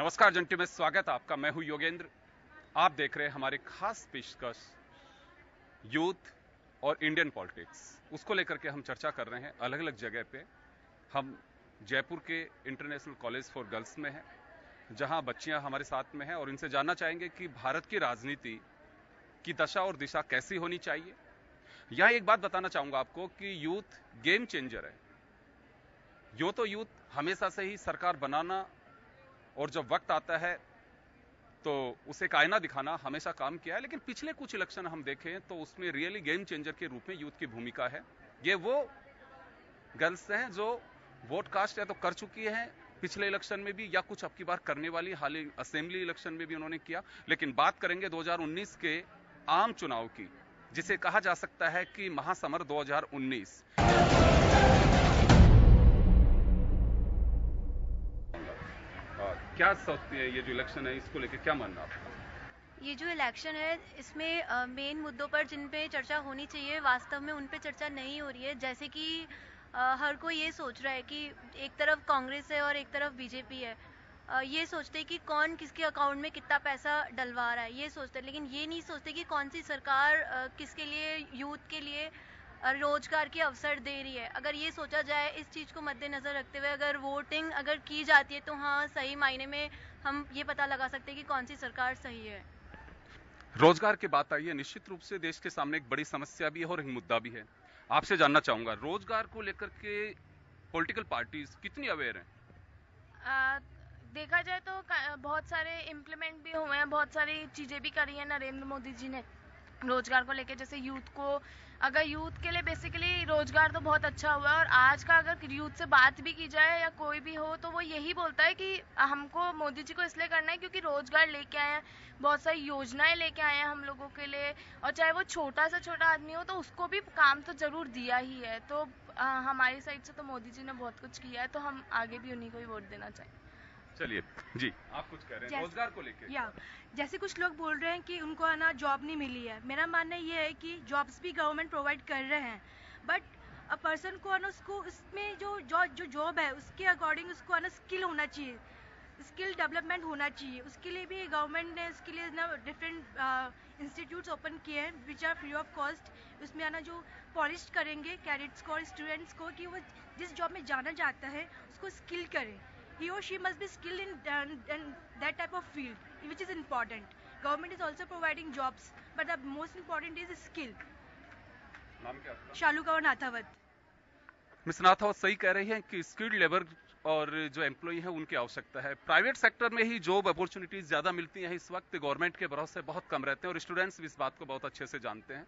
नमस्कार जंटी में स्वागत है आपका। मैं हूं योगेंद्र। आप देख रहे हैं हमारी खास पेशकश यूथ और इंडियन पॉलिटिक्स। उसको लेकर के हम चर्चा कर रहे हैं अलग अलग जगह पे। हम जयपुर के इंटरनेशनल कॉलेज फॉर गर्ल्स में हैं, जहां बच्चियां हमारे साथ में हैं और इनसे जानना चाहेंगे कि भारत की राजनीति की दशा और दिशा कैसी होनी चाहिए। यहां एक बात बताना चाहूंगा आपको कि यूथ गेम चेंजर है। यूं तो यूथ हमेशा से ही सरकार बनाना और जब वक्त आता है तो उसे एक आईना दिखाना हमेशा काम किया है, लेकिन पिछले कुछ इलेक्शन हम देखें तो उसमें रियली गेम चेंजर के रूप में यूथ की भूमिका है। ये वो गर्ल्स हैं जो वोट कास्ट या तो कर चुकी हैं पिछले इलेक्शन में भी, या कुछ अब की बार करने वाली। हाल ही असेंबली इलेक्शन में भी उन्होंने किया। लेकिन बात करेंगे 2019 के आम चुनाव की, जिसे कहा जा सकता है कि महासमर 2019। क्या सोचती है ये जो इलेक्शन है, इसको लेकर क्या मानना आपका? ये जो इलेक्शन है इसमें मेन मुद्दों पर जिन पे चर्चा होनी चाहिए वास्तव में उन पे चर्चा नहीं हो रही है। जैसे कि हर कोई ये सोच रहा है कि एक तरफ कांग्रेस है और एक तरफ बीजेपी है। ये सोचते हैं कि कौन किसके अकाउंट में कितना पैसा डलवा रहा है, ये सोचते हैं, लेकिन ये नहीं सोचते कि कौन सी सरकार किसके लिए, यूथ के लिए रोजगार के अवसर दे रही है। अगर ये सोचा जाए, इस चीज़ को मद्देनजर रखते हुए अगर वोटिंग अगर की जाती है तो हाँ, सही मायने में हम ये पता लगा सकते हैं कि कौन सी सरकार सही है। रोजगार की बात आई है, निश्चित रूप से देश के सामने एक बड़ी समस्या भी है और एक मुद्दा भी है। आपसे जानना चाहूंगा, रोजगार को लेकर के पॉलिटिकल पार्टीज कितनी अवेयर हैं? देखा जाए तो बहुत सारे इम्प्लीमेंट भी हुए हैं, बहुत सारी चीज़ें भी करी हैं नरेंद्र मोदी जी ने रोजगार को लेके। जैसे यूथ को, अगर यूथ के लिए बेसिकली रोजगार तो बहुत अच्छा हुआ है। और आज का अगर यूथ से बात भी की जाए या कोई भी हो तो वो यही बोलता है कि हमको मोदी जी को इसलिए करना है क्योंकि रोजगार लेके आए हैं, बहुत सारी योजनाएं लेके आए हैं हम लोगों के लिए। और चाहे वो छोटा से छोटा आदमी हो तो उसको भी काम तो जरूर दिया ही है। तो हमारी साइड से तो मोदी जी ने बहुत कुछ किया है, तो हम आगे भी उन्हीं को ही वोट देना चाहिए। चलिए जी, आप कुछ कह रहे हैं रोजगार को लेके। जैसे कुछ लोग बोल रहे हैं कि उनको है ना जॉब नहीं मिली है। मेरा मानना ये है कि जॉब्स भी गवर्नमेंट प्रोवाइड कर रहे हैं, बट अ पर्सन को है ना उसको उसमें जो जॉब है उसके अकॉर्डिंग उसको है ना स्किल होना चाहिए, स्किल डेवलपमेंट होना चाहिए। उसके लिए भी गवर्नमेंट ने उसके लिए ना डिफरेंट इंस्टीट्यूट्स ओपन किए हैं which are free of cost. उसमें है ना जो पॉलिश करेंगे कैडेट्स को और स्टूडेंट्स को कि वो जिस जॉब में जाना चाहता है उसको स्किल करें। He or she must be skilled in that type of field, which is important. Government is also providing jobs, but the most important is skill. नाम क्या आपका? शालू कौर नाथावत। मिस नाथावत सही कह रही हैं कि स्किल्ड लेबर और जो एम्प्लॉय है उनकी आवश्यकता है। प्राइवेट सेक्टर में ही जॉब अपॉर्चुनिटीज ज्यादा मिलती हैं इस वक्त, गवर्नमेंट के भरोसे बहुत कम रहते हैं और स्टूडेंट्स भी इस बात को बहुत अच्छे से जानते हैं।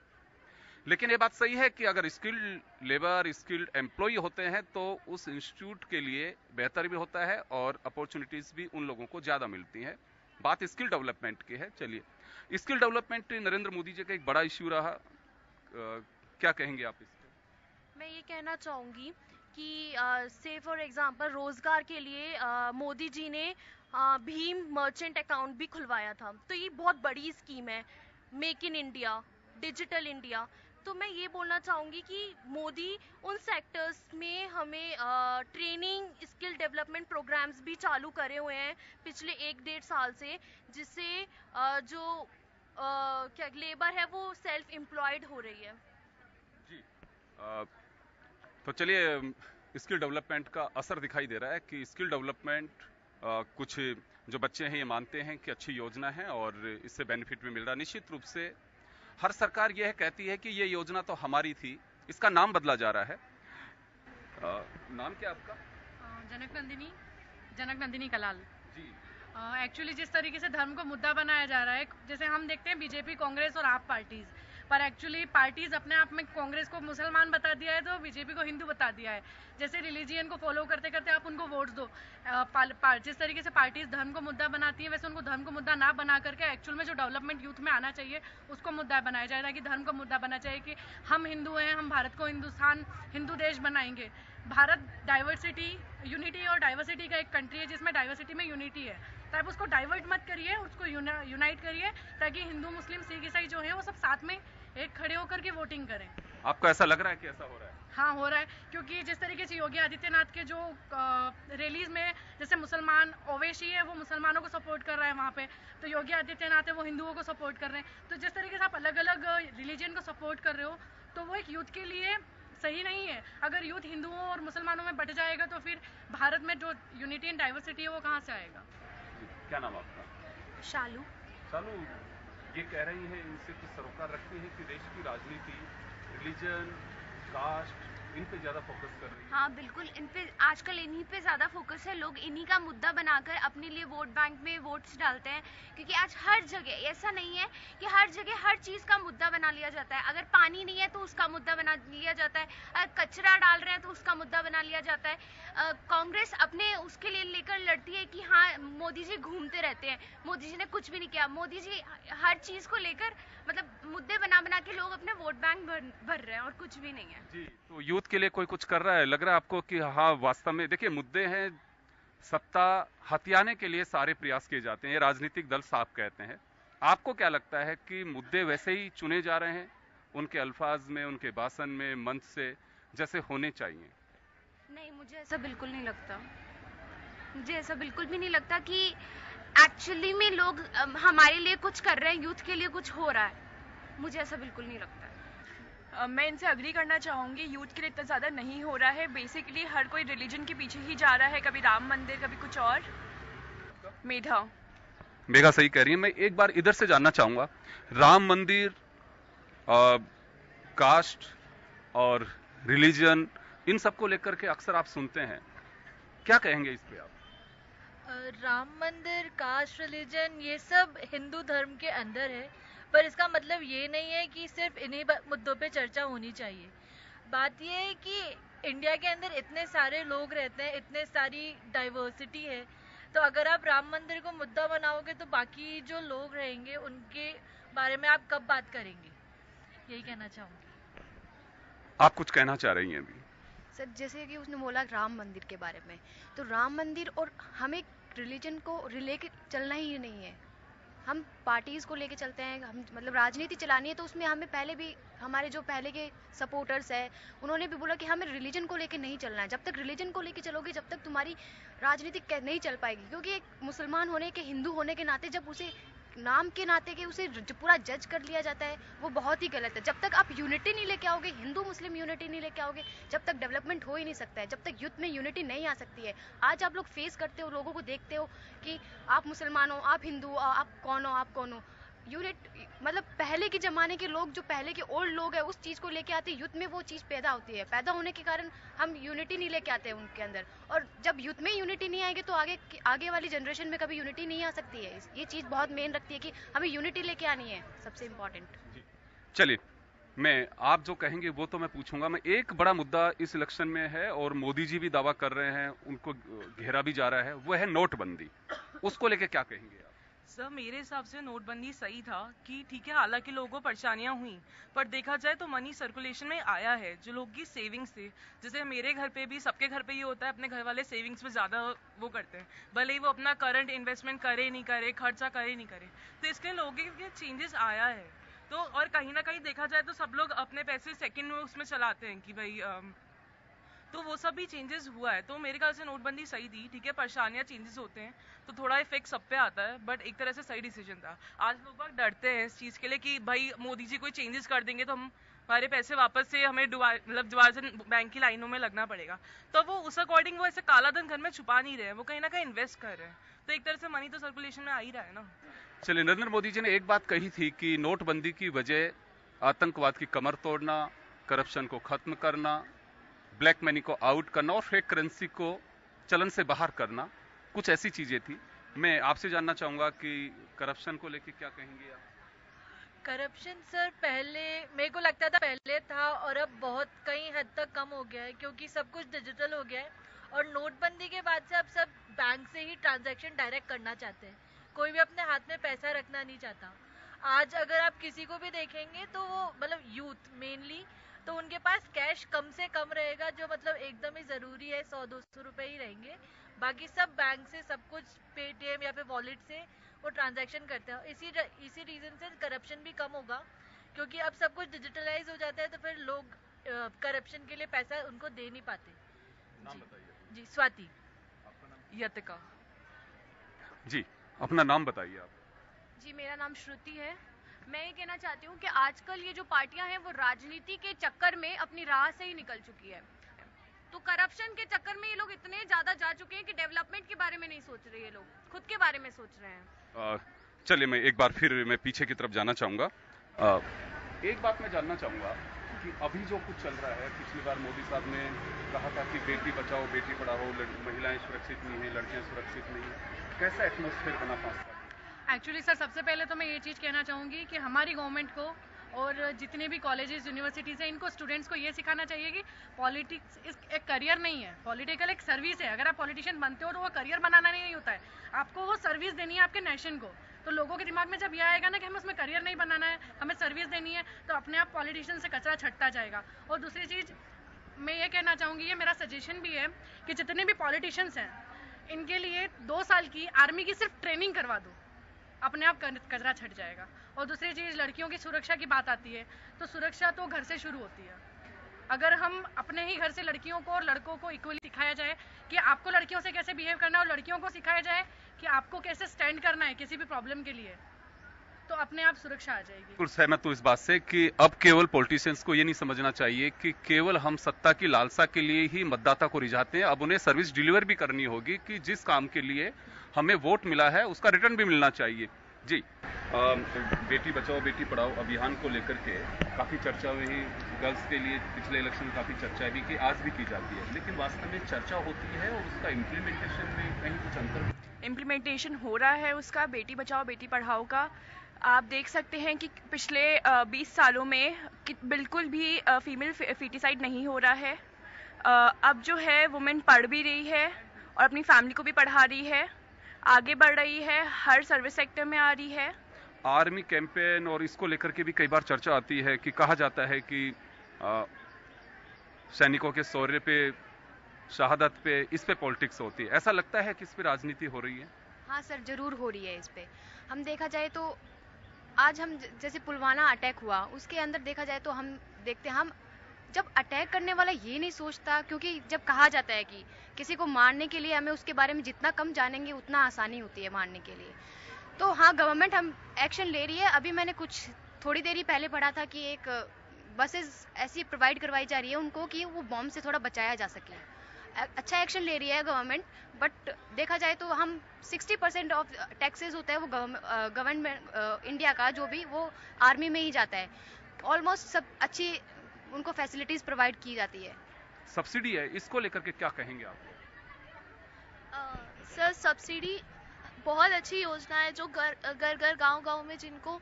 लेकिन ये बात सही है कि अगर स्किल्ड लेबर, स्किल्ड एम्प्लॉय होते हैं तो उस इंस्टीट्यूट के लिए बेहतर भी होता है और अपॉर्चुनिटीज भी उन लोगों को ज्यादा मिलती हैं। बात स्किल डेवलपमेंट की है। चलिए, स्किल डेवलपमेंट नरेंद्र मोदी जी का एक बड़ा इश्यू रहा। क्या कहेंगे आप इस पे? मैं ये कहना चाहूँगी कि से फॉर एग्जांपल रोजगार के लिए मोदी जी ने भीम मर्चेंट अकाउंट भी खुलवाया था। तो ये बहुत बड़ी स्कीम है, make in India, digital India. तो मैं ये बोलना चाहूँगी कि मोदी उन सेक्टर्स में हमें ट्रेनिंग, स्किल डेवलपमेंट प्रोग्राम्स भी चालू करे हुए हैं पिछले 1-1.5 साल से, जिससे जो क्या लेबर है वो सेल्फ एम्प्लॉयड हो रही है। जी, तो चलिए, स्किल डेवलपमेंट का असर दिखाई दे रहा है कि स्किल डेवलपमेंट कुछ जो बच्चे हैं ये मानते हैं कि अच्छी योजना है और इससे बेनिफिट भी मिल रहा है। निश्चित रूप से हर सरकार यह कहती है कि ये योजना तो हमारी थी, इसका नाम बदला जा रहा है। नाम क्या आपका? जनक नंदिनी कलाल जी। एक्चुअली जिस तरीके से धर्म को मुद्दा बनाया जा रहा है, जैसे हम देखते हैं बीजेपी, कांग्रेस और आप पार्टीज, पर एक्चुअली पार्टीज अपने आप में कांग्रेस को मुसलमान बता दिया है तो बीजेपी को हिंदू बता दिया है। जैसे रिलीजियन को फॉलो करते करते आप उनको वोट्स दो। जिस तरीके से पार्टीज धर्म को मुद्दा बनाती है, वैसे उनको धर्म को मुद्दा ना बना करके एक्चुअल में जो डेवलपमेंट यूथ में आना चाहिए उसको मुद्दा बनाया जाए, ताकि धर्म को मुद्दा बना चाहिए कि हम हिंदू हैं, हम भारत को हिंदुस्तान, हिंदू देश बनाएंगे। भारत डाइवर्सिटी, यूनिटी और डाइवर्सिटी का एक कंट्री है जिसमें डाइवर्सिटी में यूनिटी है। तो आप उसको डाइवर्ट मत करिए, उसको यूनाइट करिए, ताकि हिंदू, मुस्लिम, सिख, ईसाई जो है वो सब साथ में एक खड़े होकर के वोटिंग करें। आपको ऐसा लग रहा है कि ऐसा हो रहा है? हाँ हो रहा है, क्योंकि जिस तरीके से योगी आदित्यनाथ के जो रैलीज में जैसे मुसलमान ओवैसी है वो मुसलमानों को सपोर्ट कर रहा है वहाँ पे, तो योगी आदित्यनाथ है वो हिंदुओं को सपोर्ट कर रहे हैं। तो जिस तरीके से आप अलग अलग रिलीजन को सपोर्ट कर रहे हो तो वो एक यूथ के लिए सही नहीं है। अगर यूथ हिंदुओं और मुसलमानों में बट जाएगा तो फिर भारत में जो यूनिटी एंड डाइवर्सिटी है वो कहाँ से आएगा। क्या नाम आपका? शालू। शालू, ये कह रही है इनसे तो सरोकार रखती है कि देश की राजनीति रिलीजन, कास्ट, इन पे ज्यादा फोकस कर रही है। हाँ बिल्कुल, इन पे आजकल इन्हीं पे ज़्यादा फोकस है। लोग इन्हीं का मुद्दा बनाकर अपने लिए वोट बैंक में वोट्स डालते हैं, क्योंकि आज हर जगह ऐसा नहीं है कि हर जगह हर चीज़ का मुद्दा बना लिया जाता है। अगर पानी नहीं है तो उसका मुद्दा बना लिया जाता है, अगर कचरा डाल रहे हैं तो उसका मुद्दा बना लिया जाता है। कांग्रेस अपने उसके लिए लेकर लड़ती है कि हाँ मोदी जी घूमते रहते हैं, मोदी जी ने कुछ भी नहीं किया। मोदी जी हर चीज़ को लेकर मतलब मुद्दे बना बना के लोग अपने वोट बैंक भर रहे हैं और कुछ भी नहीं है। जी, तो यूथ के लिए कोई कुछ कर रहा है? लग रहा है आपको कि हाँ वास्तव में देखिए मुद्दे हैं, सत्ता हथियाने के लिए सारे प्रयास किए जाते हैं, ये राजनीतिक दल साफ कहते हैं। आपको क्या लगता है कि मुद्दे वैसे ही चुने जा रहे हैं उनके अल्फाज में, उनके भाषण में, मंच से जैसे होने चाहिए? नहीं, मुझे ऐसा बिल्कुल नहीं लगता। मुझे ऐसा बिल्कुल भी नहीं लगता कि एक्चुअली में लोग हमारे लिए कुछ कर रहे हैं, यूथ के लिए कुछ हो रहा है। मुझे ऐसा बिल्कुल नहीं लगता है। मैं इनसे अग्री करना चाहूँगी, यूथ के लिए इतना ज़्यादा नहीं हो रहा है। बेसिकली हर कोई रिलीजन के पीछे ही जा रहा है, कभी राम मंदिर कभी कुछ और। मेघा सही कह रही है। मैं एक बार इधर से जानना चाहूंगा, राम मंदिर, कास्ट और रिलीजन, इन सबको लेकर के अक्सर आप सुनते हैं, क्या कहेंगे इस पे आप? राम मंदिर, कास्ट, रिलीजन ये सब हिंदू धर्म के अंदर है, पर इसका मतलब ये नहीं है कि सिर्फ इन्हीं मुद्दों पे चर्चा होनी चाहिए। बात ये है कि इंडिया के अंदर इतने सारे लोग रहते हैं, इतने सारी डाइवर्सिटी है, तो अगर आप राम मंदिर को मुद्दा बनाओगे तो बाकी जो लोग रहेंगे उनके बारे में आप कब बात करेंगे, यही कहना चाहूँगी। आप कुछ कहना चाह रही हैं अभी? सर जैसे कि उसने बोला राम मंदिर के बारे में, तो राम मंदिर और हमें रिलीजन को रिले के चलना ही नहीं है। हम पार्टीज़ को लेके चलते हैं, हम मतलब राजनीति चलानी है तो उसमें हमें पहले भी हमारे जो पहले के सपोर्टर्स हैं उन्होंने भी बोला कि हमें रिलीजन को लेके नहीं चलना है। जब तक रिलीजन को लेके चलोगे जब तक तुम्हारी राजनीति नहीं चल पाएगी, क्योंकि एक मुसलमान होने के, हिंदू होने के नाते जब उसे नाम के नाते के उसे पूरा जज कर लिया जाता है, वो बहुत ही गलत है। जब तक आप यूनिटी नहीं लेके आओगे, हिंदू मुस्लिम यूनिटी नहीं लेके आओगे, जब तक डेवलपमेंट हो ही नहीं सकता है, जब तक यूथ में यूनिटी नहीं आ सकती है। आज आप लोग फेस करते हो, लोगों को देखते हो कि आप मुसलमान हो, आप हिंदू हो, आप कौन हो, यूनिट मतलब पहले के ज़माने के लोग, जो पहले के ओल्ड लोग हैं, उस चीज़ को लेके आते, यूथ में वो चीज़ पैदा होती है। पैदा होने के कारण हम यूनिटी नहीं लेके आते हैं उनके अंदर, और जब यूथ में यूनिटी नहीं आएगी तो आगे वाली जनरेशन में कभी यूनिटी नहीं आ सकती है। ये चीज़ बहुत मेन रखती है कि हमें यूनिटी लेके आनी है, सबसे इम्पोर्टेंट। चलिए, मैं आप जो कहेंगे वो तो मैं पूछूंगा। मैं एक बड़ा मुद्दा इस इलेक्शन में है और मोदी जी भी दावा कर रहे हैं, उनको घेरा भी जा रहा है, वो है नोटबंदी। उसको लेके क्या कहेंगे आप? सर मेरे हिसाब से नोटबंदी सही था कि ठीक है, हालांकि लोगों को परेशानियां हुई, पर देखा जाए तो मनी सर्कुलेशन में आया है। जो लोग की सेविंग्स थे, जैसे मेरे घर पे भी, सबके घर पे ये होता है, अपने घर वाले सेविंग्स में ज़्यादा वो करते हैं, भले ही वो अपना करंट इन्वेस्टमेंट करे नहीं करे, खर्चा करे नहीं करे। तो इसके लोगों के चेंजेस आया है। तो और कहीं ना कहीं देखा जाए तो सब लोग अपने पैसे सेकेंड में उसमें चलाते हैं कि भाई तो वो सब भी चेंजेस हुआ है। तो मेरे ख्याल से नोटबंदी सही थी। ठीक है, परेशानियां चेंजेस होते हैं तो थोड़ा इफेक्ट सब पे आता है, बट एक तरह से सही डिसीजन था। आज लोग बाग डरते हैं इस चीज़ के लिए कि भाई मोदी जी कोई चेंजेस कर देंगे तो हम हमारे पैसे वापस से हमें दोबारा से बैंक की लाइनों में लगना पड़ेगा। तो वो उस अकॉर्डिंग वो ऐसे काला धन घर में छुपा नहीं रहे हैं, वो कहीं ना कहीं इन्वेस्ट कर रहे हैं। तो एक तरह से मनी तो सर्कुलेशन में आ ही रहा है ना। चलिए, नरेंद्र मोदी जी ने एक बात कही थी कि नोटबंदी की वजह आतंकवाद की कमर तोड़ना, करप्शन को खत्म करना, ब्लैक मनी को आउट करना और फेक करेंसी को चलन से बाहर करना, कुछ ऐसी चीजें थी। मैं आपसे जानना चाहूंगा कि करप्शन को लेकर क्या कहेंगे आप? करप्शन सर पहले मेरे को लगता था पहले था, और अब बहुत कई हद तक कम हो गया है, क्योंकि सब कुछ डिजिटल हो गया है। और नोटबंदी के बाद से अब सब बैंक से ही ट्रांजैक्शन डायरेक्ट करना चाहते हैं, कोई भी अपने हाथ में पैसा रखना नहीं चाहता। आज अगर आप किसी को भी देखेंगे तो वो मतलब यूथ मेनली, तो उनके पास कैश कम से कम रहेगा, जो मतलब एकदम ही ज़रूरी है, 100-200 रुपए ही रहेंगे। बाकी सब बैंक से सब कुछ पेटीएम या फिर वॉलेट से वो ट्रांजैक्शन करते हैं। इसी रीज़न से करप्शन भी कम होगा, क्योंकि अब सब कुछ डिजिटलाइज हो जाता है, तो फिर लोग करप्शन के लिए पैसा उनको दे नहीं पाते। नाम बताइए। जी, स्वाति। यतिका। जी, अपना नाम बताइए आप। जी, मेरा नाम श्रुति है। मैं ये कहना चाहती हूँ कि आजकल ये जो पार्टियां हैं वो राजनीति के चक्कर में अपनी राह से ही निकल चुकी है। तो करप्शन के चक्कर में ये लोग इतने ज्यादा जा चुके हैं कि डेवलपमेंट के बारे में नहीं सोच रहे, ये लोग खुद के बारे में सोच रहे हैं। चलिए मैं एक बार फिर मैं पीछे की तरफ जाना चाहूँगा। एक बात मैं जानना चाहूँगा कि अभी जो कुछ चल रहा है, पिछली बार मोदी साहब ने कहा था कि बेटी बचाओ बेटी पढ़ाओ, महिलाएं सुरक्षित नहीं हैं, लड़कियां सुरक्षित नहीं हैं, कैसा एटमॉस्फेयर बना 5 साल? एक्चुअली सर, सबसे पहले तो मैं ये चीज़ कहना चाहूँगी कि हमारी गवर्नमेंट को और जितने भी कॉलेजेस यूनिवर्सिटीज़ हैं, इनको स्टूडेंट्स को ये सिखाना चाहिए कि पॉलिटिक्स एक करियर नहीं है, पॉलिटिकल एक सर्विस है। अगर आप पॉलिटिशियन बनते हो तो वो करियर बनाना नहीं होता है, आपको वो सर्विस देनी है आपके नेशन को। तो लोगों के दिमाग में जब यह आएगा ना कि हमें उसमें करियर नहीं बनाना है, हमें सर्विस देनी है, तो अपने आप पॉलिटिशियन से कचरा छटता जाएगा। और दूसरी चीज़ मैं ये कहना चाहूँगी, ये मेरा सजेशन भी है कि जितने भी पॉलिटिशियंस हैं, इनके लिए 2 साल की आर्मी की सिर्फ ट्रेनिंग करवा दो, अपने आप कचरा छट जाएगा। और दूसरी चीज़, लड़कियों की सुरक्षा की बात आती है, तो सुरक्षा तो घर से शुरू होती है। अगर हम अपने ही घर से लड़कियों को और लड़कों को इक्वली सिखाया जाए कि आपको लड़कियों से कैसे बिहेव करना है, और लड़कियों को सिखाया जाए कि आपको कैसे स्टैंड करना है किसी भी प्रॉब्लम के लिए, तो अपने आप सुरक्षा आ जाएगी। बिल्कुल सहमत हूँ इस बात से कि अब केवल पॉलिटिशियंस को ये नहीं समझना चाहिए कि केवल हम सत्ता की लालसा के लिए ही मतदाता को रिझाते हैं। अब उन्हें सर्विस डिलीवर भी करनी होगी कि जिस काम के लिए हमें वोट मिला है उसका रिटर्न भी मिलना चाहिए। जी, बेटी बचाओ बेटी पढ़ाओ अभियान को लेकर के काफी चर्चा हुई, गर्ल्स के लिए पिछले इलेक्शन में काफी चर्चा भी की, आज भी की जाती है, लेकिन वास्तव में चर्चा होती है और उसका इम्प्लीमेंटेशन में कहीं कुछ अंतर? इम्प्लीमेंटेशन हो रहा है उसका, बेटी बचाओ बेटी पढ़ाओ का। आप देख सकते हैं कि पिछले 20 सालों में बिल्कुल भी फीमेल फीटिसाइड नहीं हो रहा है। अब जो है वुमेन पढ़ भी रही है और अपनी फैमिली को भी पढ़ा रही है, आगे बढ़ रही है, हर सर्विस सेक्टर में आ रही है। आर्मी कैंपेन और इसको लेकर के भी कई बार चर्चा आती है कि कहा जाता है कि सैनिकों के शौर्य पे, शहादत पे, इस पे पॉलिटिक्स होती है। ऐसा लगता है कि इस पे राजनीति हो रही है? हाँ सर, जरूर हो रही है इस पे। हम देखा जाए तो आज हम जैसे पुलवामा अटैक हुआ, उसके अंदर देखा जाए तो हम देखते हैं, हम जब अटैक करने वाला ये नहीं सोचता, क्योंकि जब कहा जाता है कि किसी को मारने के लिए हमें उसके बारे में जितना कम जानेंगे उतना आसानी होती है मारने के लिए। तो हाँ, गवर्नमेंट हम एक्शन ले रही है। अभी मैंने कुछ थोड़ी देर ही पहले पढ़ा था कि एक बसेस ऐसी प्रोवाइड करवाई जा रही है उनको कि वो बॉम्ब से थोड़ा बचाया जा सके। अच्छा एक्शन ले रही है गवर्नमेंट, बट देखा जाए तो हम 60% ऑफ टैक्सेस होता है वो गवर्नमेंट इंडिया का जो भी, वो आर्मी में ही जाता है। ऑलमोस्ट सब अच्छी उनको फैसिलिटीज प्रोवाइड की जाती है। सब्सिडी है, इसको लेकर के क्या कहेंगे आप? सर, सब्सिडी बहुत अच्छी योजना है जो घर गांव में जिनको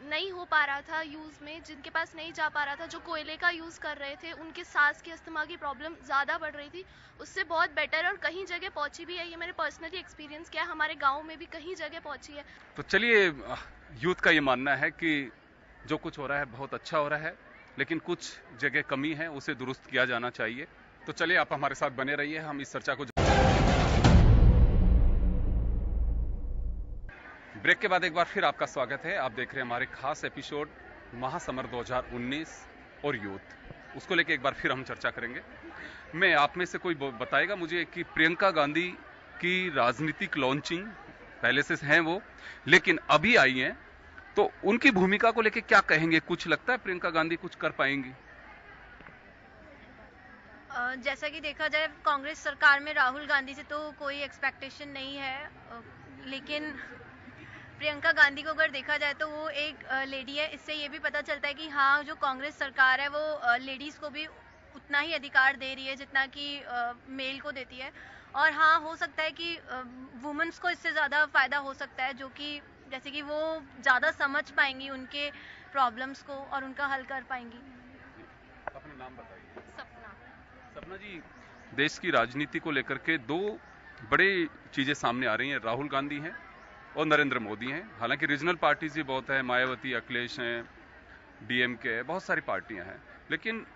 नहीं हो पा रहा था यूज़ में, जिनके पास नहीं जा पा रहा था, जो कोयले का यूज़ कर रहे थे, उनके सांस की अस्थमा की प्रॉब्लम ज़्यादा बढ़ रही थी, उससे बहुत बेटर और कहीं जगह पहुंची भी है। ये मैंने पर्सनली एक्सपीरियंस किया, हमारे गांव में भी कहीं जगह पहुंची है। तो चलिए, यूथ का ये मानना है कि जो कुछ हो रहा है बहुत अच्छा हो रहा है, लेकिन कुछ जगह कमी है, उसे दुरुस्त किया जाना चाहिए। तो चलिए, आप हमारे साथ बने रहिए, हम इस चर्चा को। ब्रेक के बाद एक बार फिर आपका स्वागत है। आप देख रहे हैं हमारे खास एपिसोड महासमर 2019 और यूथ, उसको लेके एक बार फिर हम चर्चा करेंगे। मैं आप में से कोई बताएगा मुझे कि प्रियंका गांधी की राजनीतिक लॉन्चिंग पहले से हैं वो, लेकिन अभी आई हैं, तो उनकी भूमिका को लेके क्या कहेंगे? कुछ लगता है प्रियंका गांधी कुछ कर पाएंगी? जैसा कि देखा जाए, कांग्रेस सरकार में राहुल गांधी से तो कोई एक्सपेक्टेशन नहीं है, लेकिन प्रियंका गांधी को अगर देखा जाए तो वो एक लेडी है। इससे ये भी पता चलता है कि हाँ, जो कांग्रेस सरकार है वो लेडीज़ को भी उतना ही अधिकार दे रही है जितना कि मेल को देती है। और हाँ, हो सकता है कि वुमेन्स को इससे ज़्यादा फ़ायदा हो सकता है, जो कि जैसे कि वो ज़्यादा समझ पाएंगी उनके प्रॉब्लम्स को और उनका हल कर पाएंगी। अपना नाम बताइए। सपना। सपना जी, देश की राजनीति को लेकर के 2 बड़ी चीज़ें सामने आ रही हैं, राहुल गांधी हैं और नरेंद्र मोदी हैं। हालांकि रीजनल पार्टीज भी बहुत है, मायावती, अखिलेश हैं, डीएमके है, बहुत सारी पार्टियां हैं, लेकिन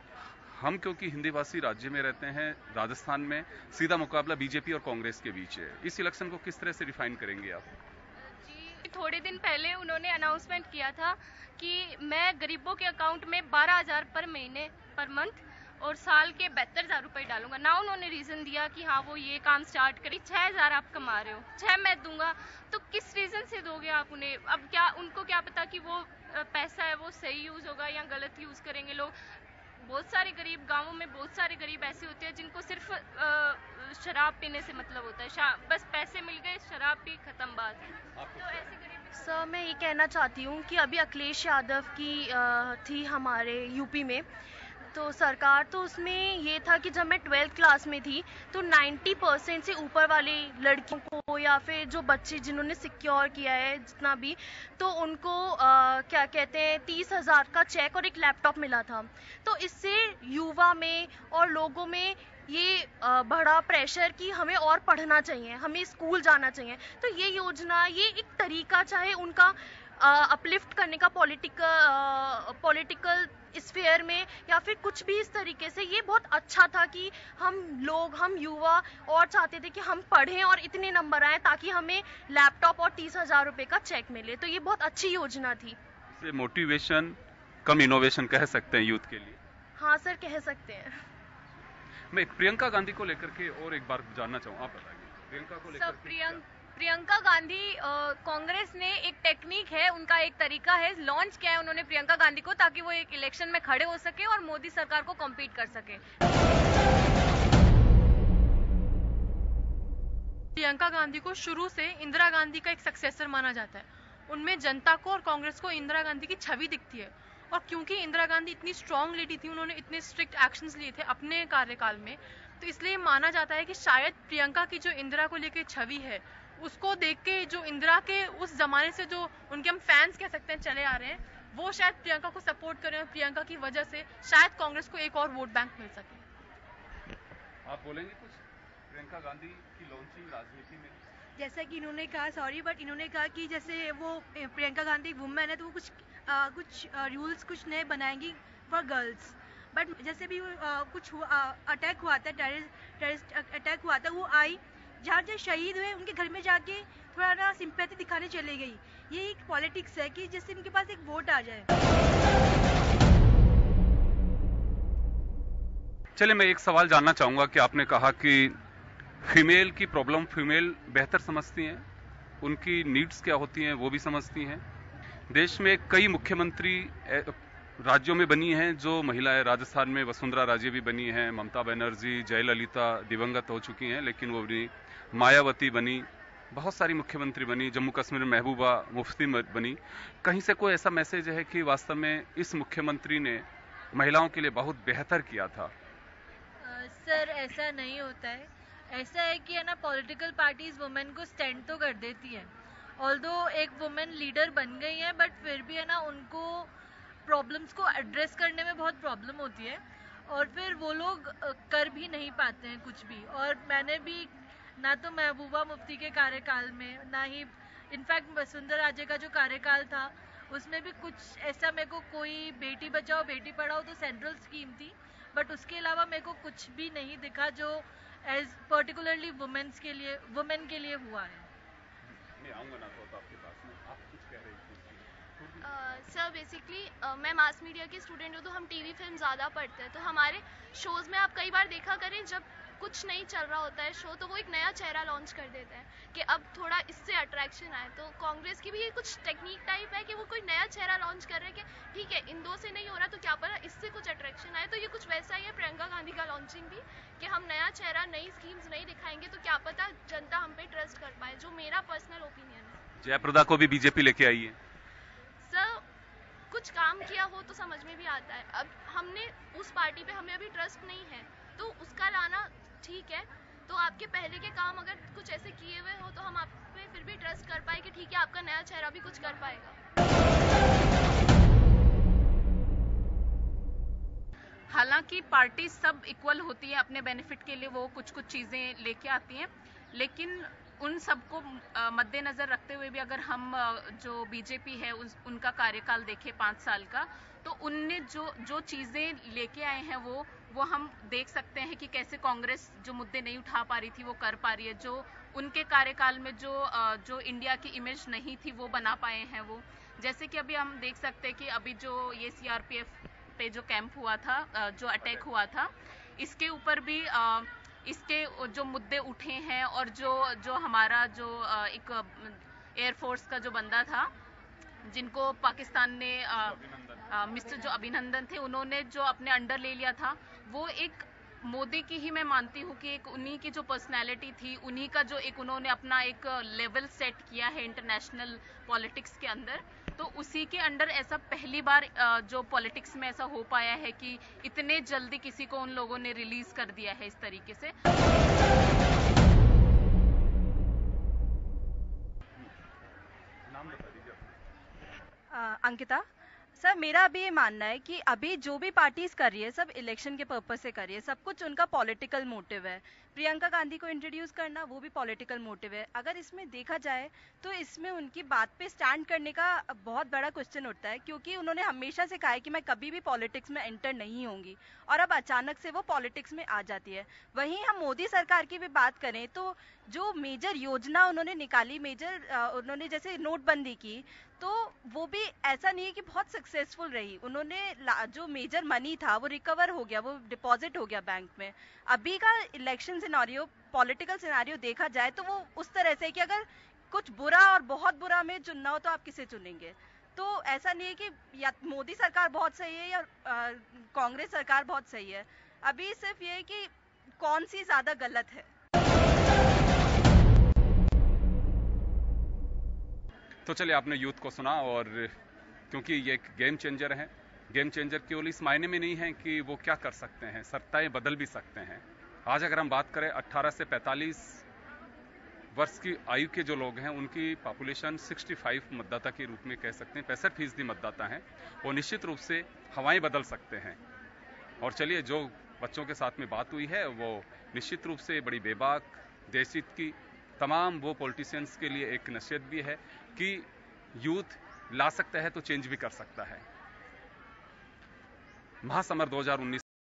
हम क्योंकि हिंदीभाषी राज्य में रहते हैं, राजस्थान में सीधा मुकाबला बीजेपी और कांग्रेस के बीच है। इस इलेक्शन को किस तरह से डिफाइन करेंगे आप? जी, थोड़े दिन पहले उन्होंने अनाउंसमेंट किया था कि मैं गरीबों के अकाउंट में 12,000 पर महीने पर मंथ और साल के 72,000 रुपये डालूंगा ना। उन्होंने रीज़न दिया कि हाँ वो ये काम स्टार्ट करी, 6,000 आप कमा रहे हो, 6 मैं दूंगा, तो किस रीज़न से दोगे आप उन्हें? अब क्या उनको क्या पता कि वो पैसा है वो सही यूज़ होगा या गलत यूज़ करेंगे लोग। बहुत सारे गरीब गांवों में बहुत सारे गरीब ऐसे होते हैं जिनको सिर्फ शराब पीने से मतलब होता है, बस पैसे मिल गए, शराब पी, खत्म बात है। तो ऐसे गरीब। सर मैं ये कहना चाहती हूँ कि अभी अखिलेश यादव की थी हमारे यूपी में, तो सरकार तो उसमें ये था कि जब मैं 12th क्लास में थी तो 90% से ऊपर वाली लड़कियों को या फिर जो बच्चे जिन्होंने सिक्योर किया है जितना भी, तो उनको क्या कहते हैं 30,000 का चेक और एक लैपटॉप मिला था। तो इससे युवा में और लोगों में ये बढ़ा प्रेशर कि हमें और पढ़ना चाहिए, हमें स्कूल जाना चाहिए। तो ये योजना, ये एक तरीका चाहे उनका अपलिफ्ट करने का पॉलिटिकल स्फीयर में या फिर कुछ भी इस तरीके से, ये बहुत अच्छा था कि हम युवा और चाहते थे कि हम पढ़ें और इतने नंबर आए ताकि हमें लैपटॉप और 30,000 रुपये का चेक मिले। तो ये बहुत अच्छी योजना थी। इसे मोटिवेशन कम इनोवेशन कह सकते हैं यूथ के लिए। हाँ सर, कह सकते हैं। मैं प्रियंका गांधी को लेकर के और एक बार जानना चाहूँ, आप बताइए प्रियंका को लेकर। प्रियंका गांधी, कांग्रेस ने एक टेक्निक है, उनका एक तरीका है, लॉन्च किया है उन्होंने प्रियंका गांधी को ताकि वो एक इलेक्शन में खड़े हो सके और मोदी सरकार को कॉम्पीट कर सके। प्रियंका गांधी को शुरू से इंदिरा गांधी का एक सक्सेसर माना जाता है। उनमें जनता को और कांग्रेस को इंदिरा गांधी की छवि दिखती है, और क्योंकि इंदिरा गांधी इतनी स्ट्रांग लेडी थी, उन्होंने इतने स्ट्रिक्ट एक्शंस लिए थे अपने कार्यकाल में, तो इसलिए माना जाता है कि शायद प्रियंका की जो इंदिरा को लेकर छवि है उसको देख के जो इंदिरा के उस जमाने से जो उनके हम फैंस कह सकते हैं चले आ रहे हैं, वो शायद प्रियंका को सपोर्ट करें और प्रियंका की वजह से शायद कांग्रेस को एक और वोट बैंक मिल सके। आप बोलेंगे कुछ प्रियंका गांधी की लॉन्चिंग राजनीति में? जैसा कि इन्होंने कहा, सॉरी बट इन्होंने कहा कि जैसे वो प्रियंका गांधी वुमेन है तो वो कुछ रूल्स कुछ नए बनाएंगी फॉर गर्ल्स, बट जैसे भी कुछ अटैक हुआ था, टेररिस्ट अटैक हुआ था, वो आई जहाँ जो शहीद हुए उनके घर में जाके थोड़ा ना सिंपैथी दिखाने चली गई। ये एक पॉलिटिक्स है कि जिससे इनके पास एक वोट आ जाए। चलिए मैं एक सवाल जानना चाहूंगा कि आपने कहा कि फीमेल की प्रॉब्लम फीमेल बेहतर समझती हैं, उनकी नीड्स क्या होती हैं वो भी समझती हैं। देश में कई मुख्यमंत्री राज्यों में बनी हैं जो महिलाएं, राजस्थान में वसुंधरा राजे भी बनी हैं, ममता बनर्जी, जयललिता दिवंगत हो चुकी हैं लेकिन वो बनी, मायावती बनी, बहुत सारी मुख्यमंत्री बनी, जम्मू कश्मीर में महबूबा मुफ्ती बनी। कहीं से कोई ऐसा मैसेज है कि वास्तव में इस मुख्यमंत्री ने महिलाओं के लिए बहुत बेहतर किया था? सर ऐसा नहीं होता है। ऐसा है कि है ना, पॉलिटिकल पार्टीज वुमेन को स्टैंड तो कर देती है, ऑल्दो एक वुमेन लीडर बन गई है, बट फिर भी है ना उनको प्रॉब्लम्स को एड्रेस करने में बहुत प्रॉब्लम होती है और फिर वो लोग कर भी नहीं पाते हैं कुछ भी। और मैंने भी ना तो महबूबा मुफ्ती के कार्यकाल में, ना ही इनफैक्ट वसुंधरा राजे का जो कार्यकाल था उसमें भी कुछ ऐसा मेरे को कोई बेटी बचाओ बेटी पढ़ाओ तो सेंट्रल स्कीम थी, बट उसके अलावा मेरे को कुछ भी नहीं दिखा जो एज पर्टिकुलरली वुमेन के लिए हुआ है। मैं आऊंगा ना तो आपके पास में, आप कुछ कह रही थी। सर बेसिकली मैं मास मीडिया की स्टूडेंट हूँ तो हम टीवी फिल्म ज़्यादा पढ़ते हैं, तो हमारे शोज़ में आप कई बार देखा करें जब कुछ नहीं चल रहा होता है शो तो वो एक नया चेहरा लॉन्च कर देते हैं कि अब थोड़ा इससे अट्रैक्शन आए। तो कांग्रेस की भी ये कुछ टेक्निक टाइप है कि वो कोई नया चेहरा लॉन्च कर रहे हैं कि ठीक है इन दो से नहीं हो रहा तो क्या पता इससे कुछ अट्रैक्शन आए। तो ये कुछ वैसा ही है प्रियंका गांधी का लॉन्चिंग भी, कि हम नया चेहरा नई स्कीम्स नहीं दिखाएंगे तो क्या पता जनता हम पे ट्रस्ट कर पाए, जो मेरा पर्सनल ओपिनियन है। जयप्रदा को भी बीजेपी लेके आई है। सर कुछ काम किया हो तो समझ में भी आता है। अब हमने उस पार्टी पे हमें अभी ट्रस्ट नहीं है तो उसका लाना ठीक है, तो आपके पहले के काम अगर कुछ ऐसे किए हुए हो तो हम आप पे फिर भी ट्रस्ट कर पाए कि ठीक है आपका नया चेहरा भी कुछ कर पाएगा। हालांकि पार्टी सब इक्वल होती है, अपने बेनिफिट के लिए वो कुछ कुछ चीज़ें लेके आती हैं, लेकिन उन सबको मद्देनज़र रखते हुए भी अगर हम जो बीजेपी है उनका कार्यकाल देखें 5 साल का, तो उनने जो चीज़ें लेके आए हैं वो हम देख सकते हैं कि कैसे कांग्रेस जो मुद्दे नहीं उठा पा रही थी वो कर पा रही है, जो उनके कार्यकाल में जो इंडिया की इमेज नहीं थी वो बना पाए हैं वो। जैसे कि अभी हम देख सकते हैं कि अभी जो ये CRPF पे जो कैंप हुआ था, जो अटैक हुआ था, इसके ऊपर भी इसके जो मुद्दे उठे हैं और जो हमारा जो एक एयरफोर्स का जो बंदा था जिनको पाकिस्तान ने मिस्टर जो अभिनंदन थे, उन्होंने जो अपने अंडर ले लिया था, वो एक मोदी की ही मैं मानती हूँ कि एक उन्हीं की जो पर्सनैलिटी थी, उन्हीं का जो एक उन्होंने अपना एक लेवल सेट किया है इंटरनेशनल पॉलिटिक्स के अंदर, तो उसी के अंडर ऐसा पहली बार जो पॉलिटिक्स में ऐसा हो पाया है कि इतने जल्दी किसी को उन लोगों ने रिलीज कर दिया है इस तरीके से। नाम बता दीजिए। अंकिता सर, मेरा अभी ये मानना है कि अभी जो भी पार्टीज कर रही है सब इलेक्शन के पर्पस से कर रही है, सब कुछ उनका पॉलिटिकल मोटिव है। प्रियंका गांधी को इंट्रोड्यूस करना वो भी पॉलिटिकल मोटिव है। अगर इसमें देखा जाए तो इसमें उनकी बात पे स्टैंड करने का बहुत बड़ा क्वेश्चन उठता है, क्योंकि उन्होंने हमेशा से कहा है कि मैं कभी भी पॉलिटिक्स में एंटर नहीं होंगी, और अब अचानक से वो पॉलिटिक्स में आ जाती है। वहीं हम मोदी सरकार की भी बात करें तो जो मेजर योजना उन्होंने निकाली, उन्होंने जैसे नोटबंदी की, तो वो भी ऐसा नहीं है कि बहुत सक्सेसफुल रही। उन्होंने जो मेजर मनी था वो रिकवर हो गया, वो डिपॉजिट हो गया बैंक में। अभी का इलेक्शन सिनेरियो, पॉलिटिकल सिनेरियो देखा जाए तो वो उस तरह से है कि अगर कुछ बुरा और बहुत बुरा में चुनना हो तो आप किसे चुनेंगे। तो ऐसा नहीं है कि या मोदी सरकार बहुत सही है या कांग्रेस सरकार बहुत सही है। अभी सिर्फ ये है कि कौन सी ज्यादा गलत है। तो चलिए, आपने यूथ को सुना, और क्योंकि ये एक गेम चेंजर है, गेम चेंजर केवल इस मायने में नहीं है कि वो क्या कर सकते हैं, सत्ताएं बदल भी सकते हैं। आज अगर हम बात करें 18 से 45 वर्ष की आयु के जो लोग हैं, उनकी पॉपुलेशन 65 मतदाता के रूप में कह सकते हैं, 65% मतदाता हैं। वो निश्चित रूप से हवाएं बदल सकते हैं। और चलिए, जो बच्चों के साथ में बात हुई है वो निश्चित रूप से बड़ी बेबाक, देशहित की तमाम वो पॉलिटिशियंस के लिए एक नसीहत भी है कि यूथ ला सकता है तो चेंज भी कर सकता है। महासमर 2019